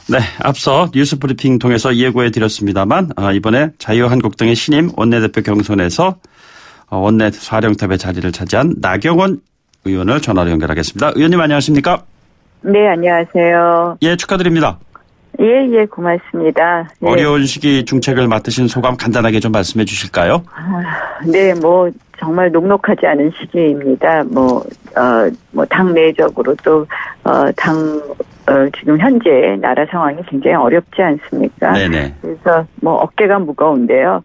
네, 앞서 뉴스 브리핑 통해서 예고해 드렸습니다만 이번에 자유한국당의 신임 원내대표 경선에서 원내 사령탑의 자리를 차지한 나경원 의원을 전화로 연결하겠습니다. 의원님 안녕하십니까? 네, 안녕하세요. 예, 축하드립니다. 예, 고맙습니다. 예. 어려운 시기 중책을 맡으신 소감 간단하게 좀 말씀해 주실까요? 네, 정말 녹록하지 않은 시기입니다. 당내적으로 또, 지금 현재 나라 상황이 굉장히 어렵지 않습니까? 네네. 그래서 어깨가 무거운데요.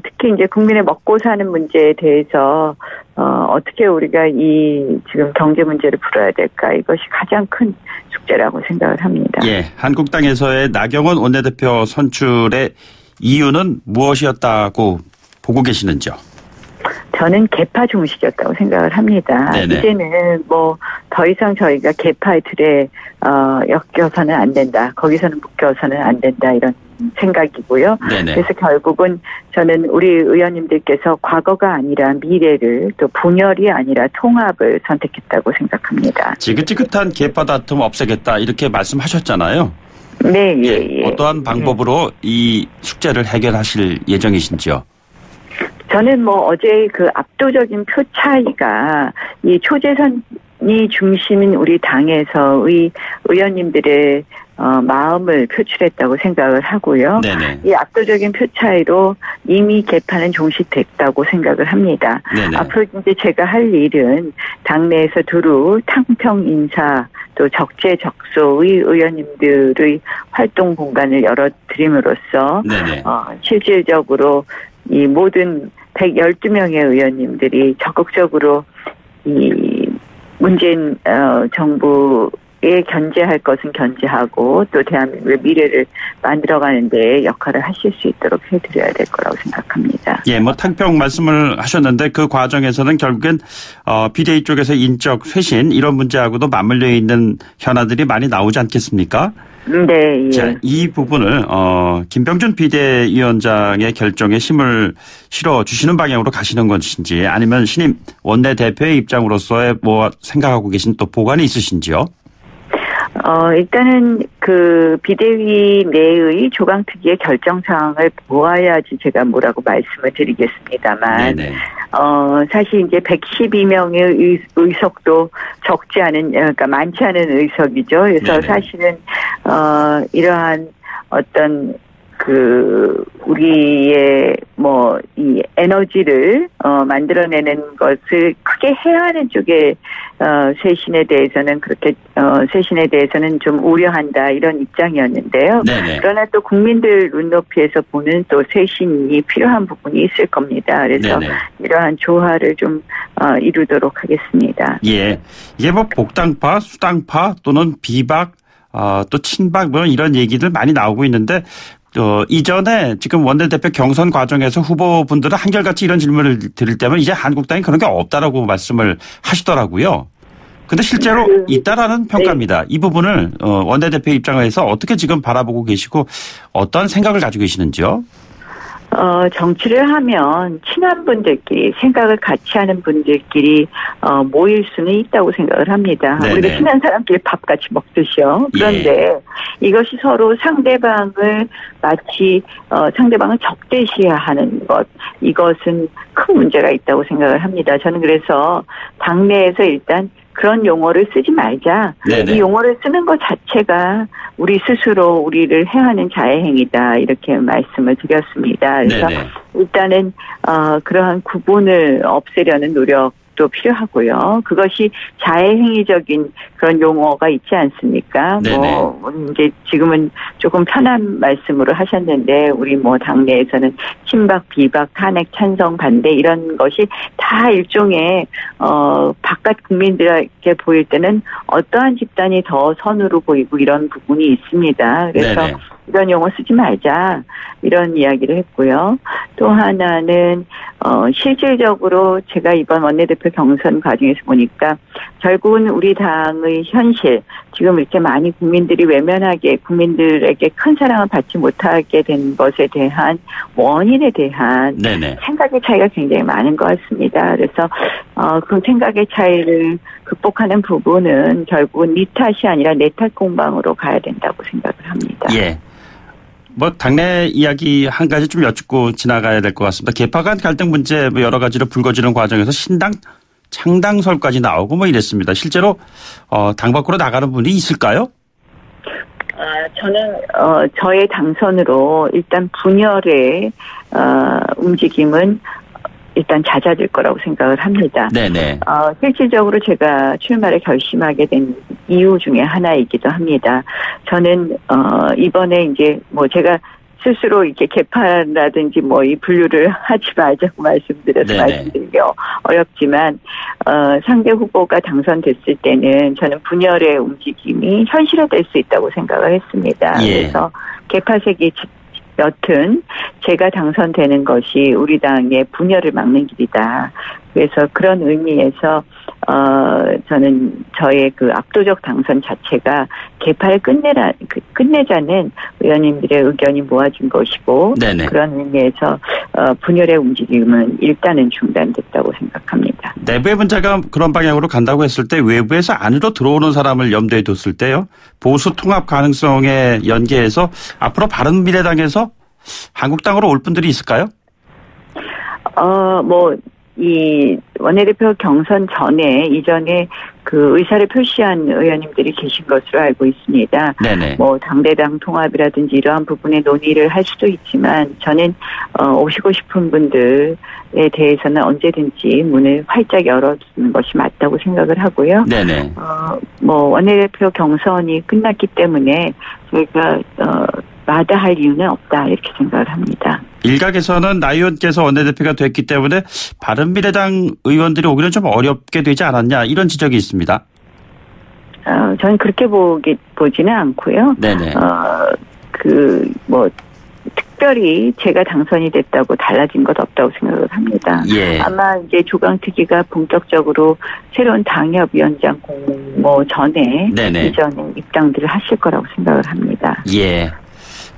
특히 이제 국민의 먹고 사는 문제에 대해서, 어떻게 우리가 이 지금 경제 문제를 풀어야 될까? 이것이 가장 큰 숙제라고 생각을 합니다. 예, 한국당에서의 나경원 원내대표 선출의 이유는 무엇이었다고 보고 계시는지요? 저는 계파 중식이었다고 생각을 합니다. 네네. 이제는 더 이상 저희가 계파의 틀에 엮여서는 안 된다. 거기서는 묶여서는 안 된다. 이런 생각이고요. 네네. 그래서 결국은 저는 우리 의원님들께서 과거가 아니라 미래를 또 분열이 아니라 통합을 선택했다고 생각합니다. 지긋지긋한 계파 다툼 없애겠다 이렇게 말씀하셨잖아요. 네, 예. 어떠한 방법으로 이 숙제를 해결하실 예정이신지요? 저는 어제 그 압도적인 표 차이가 이 초재선이 중심인 우리 당에서의 의원님들의 마음을 표출했다고 생각을 하고요. 네네. 이 압도적인 표 차이로 이미 개파는 종식됐다고 생각을 합니다. 네네. 앞으로 이제 제가 할 일은 당내에서 두루 탕평 인사 또 적재적소의 의원님들의 활동 공간을 열어드림으로써 실질적으로 이 모든 112명의 의원님들이 적극적으로 이 문재인 정부에 견제할 것은 견제하고 또 대한민국의 미래를 만들어가는 데 역할을 하실 수 있도록 해드려야 될 거라고 생각합니다. 예, 탕평 말씀을 하셨는데 그 과정에서는 결국엔 비대위 쪽에서 인적 쇄신 이런 문제하고도 맞물려 있는 현안들이 많이 나오지 않겠습니까? 네. 예. 자, 이 부분을 김병준 비대위원장의 결정에 힘을 실어 주시는 방향으로 가시는 것인지 아니면 신임 원내대표의 입장으로서의 생각하고 계신 또 보관이 있으신지요? 일단은 그 비대위 내의 조강특위의 결정 사항을 보아야지 제가 뭐라고 말씀을 드리겠습니다만, 네네. 사실 이제 112명의 의석도 적지 않은, 그러니까 많지 않은 의석이죠. 그래서 네네. 사실은, 이러한 어떤 우리의 이 에너지를 만들어내는 것을 크게 해하는 쪽에 쇄신에 대해서는 쇄신에 대해서는 좀 우려한다 이런 입장이었는데요. 네네. 그러나 또 국민들 눈높이에서 보는 또 쇄신이 필요한 부분이 있을 겁니다. 그래서 네네. 이러한 조화를 좀 이루도록 하겠습니다. 예, 이게 복당파, 수당파 또는 비박, 또 친박 이런 얘기들 많이 나오고 있는데. 이전에 지금 원내대표 경선 과정에서 후보분들은 한결같이 이런 질문을 드릴 때면 이제 한국당이 그런 게 없다라고 말씀을 하시더라고요. 근데 실제로 있다라는 평가입니다. 이 부분을 원내대표 입장에서 어떻게 지금 바라보고 계시고 어떤 생각을 가지고 계시는지요? 정치를 하면 친한 분들끼리 생각을 같이 하는 분들끼리 모일 수는 있다고 생각을 합니다. 네네. 우리가 친한 사람끼리 밥 같이 먹듯이요. 그런데 이것이 서로 상대방을 마치 상대방을 적대시하는 것 이것은 큰 문제가 있다고 생각을 합니다. 저는 그래서 당내에서 일단 그런 용어를 쓰지 말자. 네네. 이 용어를 쓰는 것 자체가 우리 스스로 우리를 해하는 자해행위다. 이렇게 말씀을 드렸습니다. 그래서 네네. 일단은 그러한 구분을 없애려는 노력도 필요하고요. 그것이 자해행위적인 그런 용어가 있지 않습니까? 이제 지금은 조금 편한 말씀으로 하셨는데 우리 당내에서는 친박, 비박, 탄핵, 찬성, 반대 이런 것이 다 일종의 바깥 국민들에게 보일 때는 어떠한 집단이 더 선으로 보이고 이런 부분이 있습니다. 그래서 네네. 이런 용어 쓰지 말자 이런 이야기를 했고요. 또 하나는 실질적으로 제가 이번 원내대표 경선 과정에서 보니까 결국은 우리 당의 현실, 지금 이렇게 많이 국민들이 외면하게 국민들에게 큰 사랑을 받지 못하게 된 것에 대한 원인에 대한 네네. 생각의 차이가 굉장히 많은 것 같습니다. 그래서 그 생각의 차이를 극복하는 부분은 결국은 네 탓이 아니라 내 탓 공방으로 가야 된다고 생각을 합니다. 예. 뭐 당내 이야기 한 가지 좀 여쭙고 지나가야 될 것 같습니다. 계파 간 갈등 문제 뭐 여러 가지로 불거지는 과정에서 신당 창당설까지 나오고 뭐 이랬습니다. 실제로 당 밖으로 나가는 분이 있을까요? 저는 저의 당선으로 일단 분열의 움직임은 일단 잦아들 거라고 생각을 합니다. 네네. 실질적으로 제가 출마를 결심하게 된 이유 중에 하나이기도 합니다. 저는 이번에 이제 뭐 제가 스스로 이렇게 개파라든지 뭐 이 분류를 하지 말자고 말씀드려서 말씀드리기 어렵지만 상대 후보가 당선됐을 때는 저는 분열의 움직임이 현실화될 수 있다고 생각을 했습니다. 예. 그래서 개파색이 여튼 제가 당선되는 것이 우리 당의 분열을 막는 길이다. 그래서 그런 의미에서 저는 저의 그 압도적 당선 자체가 개파를 끝내자는 의원님들의 의견이 모아진 것이고 네네. 그런 의미에서 분열의 움직임은 일단은 중단됐다고 생각합니다. 내부의 문제가 그런 방향으로 간다고 했을 때 외부에서 안으로 들어오는 사람을 염두에 뒀을 때요. 보수 통합 가능성에 연계해서 앞으로 바른미래당에서 한국당으로 올 분들이 있을까요? 이 원내대표 경선 이전에 그 의사를 표시한 의원님들이 계신 것으로 알고 있습니다. 네네. 뭐 당대당 통합이라든지 이러한 부분에 논의를 할 수도 있지만 저는 오시고 싶은 분들에 대해서는 언제든지 문을 활짝 열어두는 것이 맞다고 생각을 하고요. 네네. 원내대표 경선이 끝났기 때문에 저희가 마다할 이유는 없다 이렇게 생각을 합니다. 일각에서는 나 의원께서 원내대표가 됐기 때문에 바른미래당 의원들이 오기는 좀 어렵게 되지 않았냐 이런 지적이 있습니다. 저는 그렇게 보지는 않고요. 네네. 특별히 제가 당선이 됐다고 달라진 것 없다고 생각을 합니다. 예. 아마 이제 조강특위가 본격적으로 새로운 당협위원장 공모 전에 이전에 입당들을 하실 거라고 생각을 합니다. 예.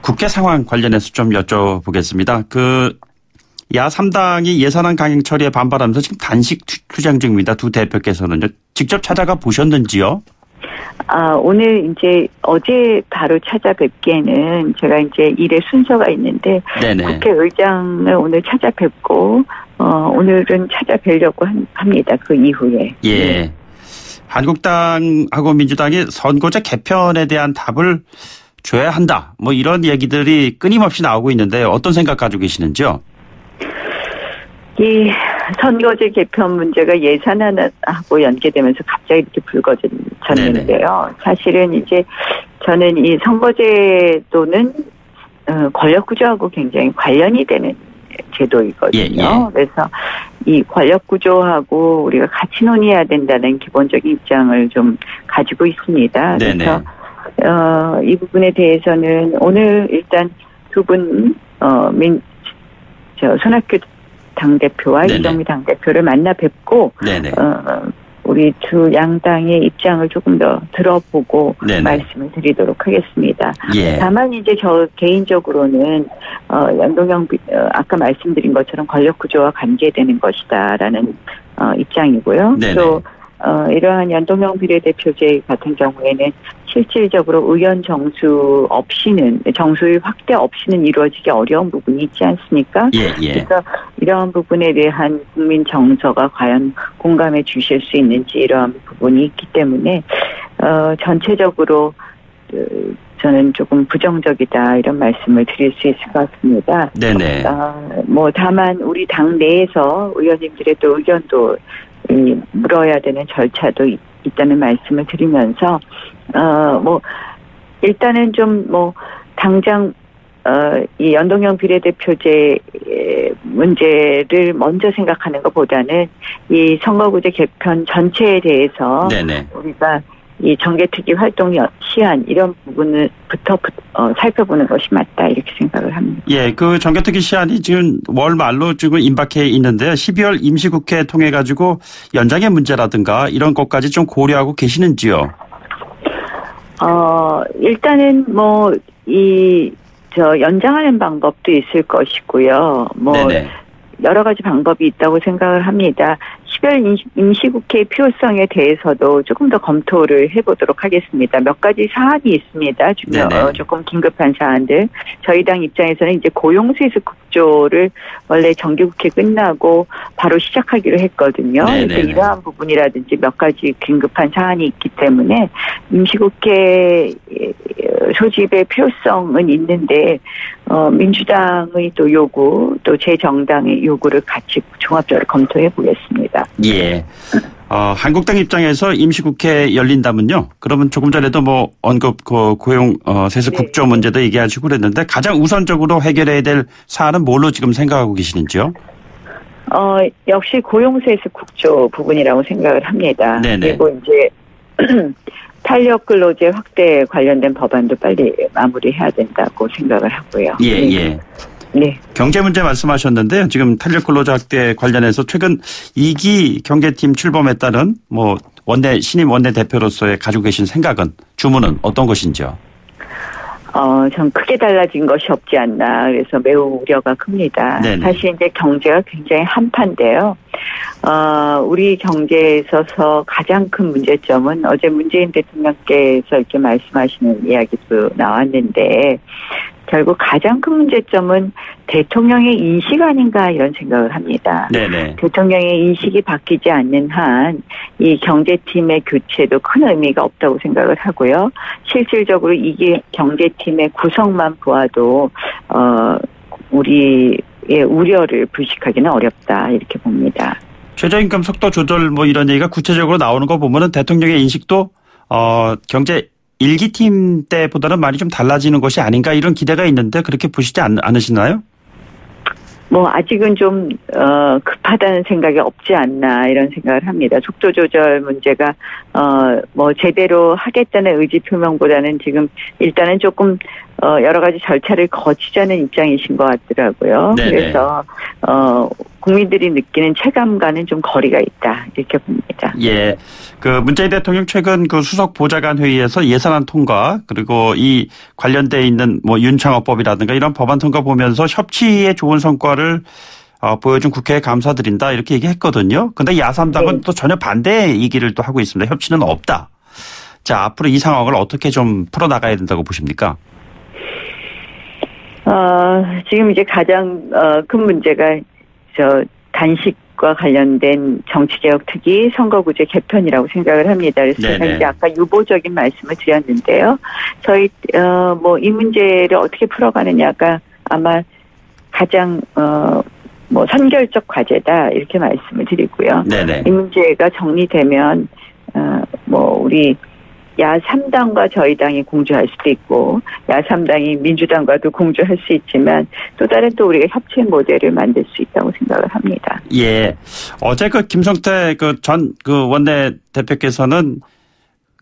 국회 상황 관련해서 좀 여쭤보겠습니다. 야 3당이 예산안 강행 처리에 반발하면서 지금 단식 투쟁 중입니다. 두 대표께서는요. 직접 찾아가 보셨는지요? 오늘 이제 어제 바로 찾아뵙기에는 제가 이제 일의 순서가 있는데 네네. 국회의장을 오늘 찾아뵙고 오늘은 찾아뵈려고 합니다. 그 이후에. 예. 네. 한국당하고 민주당이 선거제 개편에 대한 답을 줘야 한다. 뭐 이런 얘기들이 끊임없이 나오고 있는데 어떤 생각 가지고 계시는지요? 이 선거제 개편 문제가 예산안하고 연계되면서 갑자기 이렇게 불거졌는데요. 사실은 이제 저는 이 선거제도는 권력구조하고 굉장히 관련이 되는 제도이거든요. 예. 그래서 이 권력구조하고 우리가 같이 논의해야 된다는 기본적인 입장을 좀 가지고 있습니다. 네네. 그래서 이 부분에 대해서는 오늘 일단 두 분 손학규 당대표와 이정미 당대표를 만나 뵙고 우리 두 양당의 입장을 조금 더 들어보고 말씀을 드리도록 하겠습니다. 예. 다만 이제 저 개인적으로는 연동형 아까 말씀드린 것처럼 권력구조와 관계되는 것이다라는 입장이고요. 네네. 또 이러한 연동형 비례대표제 같은 경우에는 실질적으로 의원 정수의 확대 없이는 이루어지기 어려운 부분이 있지 않습니까? 예. 그래서 이러한 부분에 대한 국민 정서가 과연 공감해 주실 수 있는지 이러한 부분이 있기 때문에 전체적으로 저는 조금 부정적이다 이런 말씀을 드릴 수 있을 것 같습니다. 네네. 다만 우리 당 내에서 의원님들의 또 의견도 물어야 되는 절차도 있다는 말씀을 드리면서 일단은 좀 당장 이 연동형 비례대표제 문제를 먼저 생각하는 것보다는 이 선거구제 개편 전체에 대해서 우리가 이 정개특위 활동 시한 이런 부분부터 살펴보는 것이 맞다 이렇게 생각을 합니다. 예, 그 정개특위 시한이 지금 월 말로 지금 임박해 있는데요. 12월 임시국회 통해 가지고 연장의 문제라든가 이런 것까지 좀 고려하고 계시는지요? 일단은 연장하는 방법도 있을 것이고요. 네네. 여러 가지 방법이 있다고 생각을 합니다. 12월 임시국회 필요성에 대해서도 조금 더 검토를 해보도록 하겠습니다. 몇 가지 사안이 있습니다. 조금 긴급한 사안들. 저희 당 입장에서는 이제 고용세수 국조를 원래 정기국회 끝나고 바로 시작하기로 했거든요. 그래서 이러한 부분이라든지 몇 가지 긴급한 사안이 있기 때문에 임시국회 소집의 필요성은 있는데 민주당의 또 요구 또 제 정당의 요구를 같이 종합적으로 검토해 보겠습니다. 예. 한국당 입장에서 임시국회 열린다면요. 그러면 조금 전에도 언급 고용 세수 국조 문제도 얘기하시고 그랬는데 가장 우선적으로 해결해야 될 사안은 뭘로 지금 생각하고 계시는지요? 역시 고용세수 국조 부분이라고 생각을 합니다. 네네. 그리고 이제 탄력 근로제 확대에 관련된 법안도 빨리 마무리해야 된다고 생각을 하고요. 예. 네. 경제 문제 말씀하셨는데요. 지금 탄력 근로제 확대 관련해서 최근 2기 경제팀 출범했다는 신임 원내대표로서의 가지고 계신 생각은 주문은 어떤 것인지요? 전 크게 달라진 것이 없지 않나 그래서 매우 우려가 큽니다. 네네. 사실 이제 경제가 굉장히 한파인데요. 우리 경제에 있어서 가장 큰 문제점은 어제 문재인 대통령께서 이렇게 말씀하시는 이야기도 나왔는데 결국 가장 큰 문제점은 대통령의 인식 아닌가 이런 생각을 합니다. 네네. 대통령의 인식이 바뀌지 않는 한 이 경제팀의 교체도 큰 의미가 없다고 생각을 하고요. 실질적으로 이게 경제팀의 구성만 보아도 우리의 우려를 불식하기는 어렵다 이렇게 봅니다. 최저임금 속도 조절 이런 얘기가 구체적으로 나오는 거 보면은 대통령의 인식도 경제 1기팀 때보다는 많이 좀 달라지는 것이 아닌가 이런 기대가 있는데 그렇게 보시지 않으시나요? 아직은 좀 급하다는 생각이 없지 않나 이런 생각을 합니다. 속도 조절 문제가 제대로 하겠다는 의지 표명보다는 지금 일단은 조금 여러 가지 절차를 거치자는 입장이신 것 같더라고요. 네네. 그래서 국민들이 느끼는 체감과는 좀 거리가 있다 이렇게 봅니다. 예, 그 문재인 대통령 최근 그 수석 보좌관 회의에서 예산안 통과 그리고 이 관련돼 있는 윤창호법이라든가 이런 법안 통과 보면서 협치에 좋은 성과를 보여준 국회에 감사드린다 이렇게 얘기했거든요. 그런데 야삼당은 또 전혀 반대 얘기를 또 하고 있습니다. 협치는 없다. 자, 앞으로 이 상황을 어떻게 좀 풀어나가야 된다고 보십니까? 지금 이제 가장 큰 문제가 단식과 관련된 정치개혁 특위 선거구제 개편이라고 생각을 합니다. 그래서 제가 이제 아까 유보적인 말씀을 드렸는데요. 저희 이 문제를 어떻게 풀어가느냐가 아마 가장 선결적 과제다 이렇게 말씀을 드리고요. 네네. 이 문제가 정리되면 우리 야3당과 저희 당이 공조할 수도 있고 야3당이 민주당과도 공조할 수 있지만 또 다른 우리가 협치 모델을 만들 수 있다고 생각을 합니다. 예. 어제 김성태 전 원내 대표께서는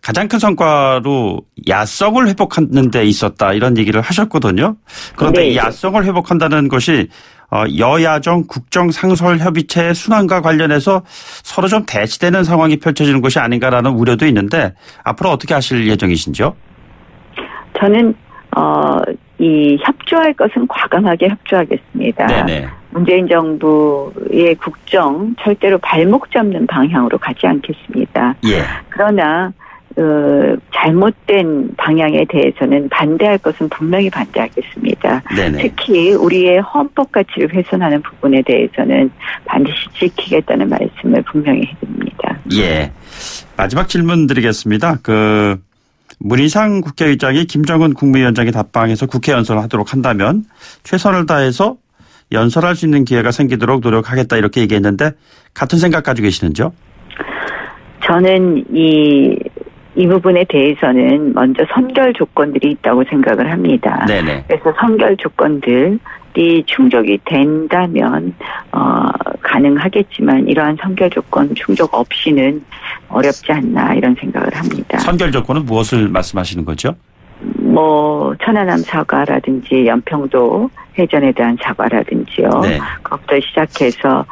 가장 큰 성과로 야성을 회복하는 데 있었다 이런 얘기를 하셨거든요. 그런데 이 야성을 회복한다는 것이 여야정 국정상설협의체 순환과 관련해서 서로 좀 대치되는 상황이 펼쳐지는 것이 아닌가라는 우려도 있는데 앞으로 어떻게 하실 예정이신지요? 저는 이 협조할 것은 과감하게 협조하겠습니다. 네네. 문재인 정부의 국정 절대로 발목 잡는 방향으로 가지 않겠습니다. 예. 그러나 잘못된 방향에 대해서는 반대할 것은 분명히 반대하겠습니다. 네네. 특히 우리의 헌법 가치를 훼손하는 부분에 대해서는 반드시 지키겠다는 말씀을 분명히 해드립니다. 예. 마지막 질문 드리겠습니다. 문희상 국회의장이 김정은 국무위원장의 답방에서 국회 연설을 하도록 한다면 최선을 다해서 연설할 수 있는 기회가 생기도록 노력하겠다 이렇게 얘기했는데 같은 생각 가지고 계시는지요? 저는 이 부분에 대해서는 먼저 선결 조건들이 있다고 생각을 합니다. 네네. 그래서 선결 조건들 충족이 된다면 가능하겠지만 이러한 선결 조건 충족 없이는 어렵지 않나 이런 생각을 합니다. 선결 조건은 무엇을 말씀하시는 거죠? 천안함 사과라든지 연평도 해전에 대한 사과라든지요. 네. 그것부터 시작해서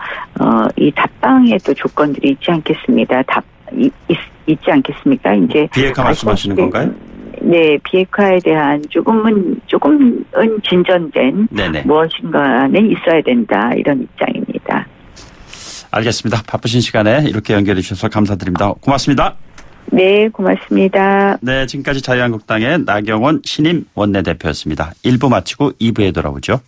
이 답방에 또 조건들이 있지 않겠습니다. 있지 않겠습니까? 이제 비핵화 말씀하시는 건가요? 네, 비핵화에 대한 조금은 진전된 네네. 무엇인가는 있어야 된다 이런 입장입니다. 알겠습니다. 바쁘신 시간에 이렇게 연결해 주셔서 감사드립니다. 고맙습니다. 네, 고맙습니다. 네, 지금까지 자유한국당의 나경원 신임 원내대표였습니다. 1부 마치고 2부에 돌아오죠.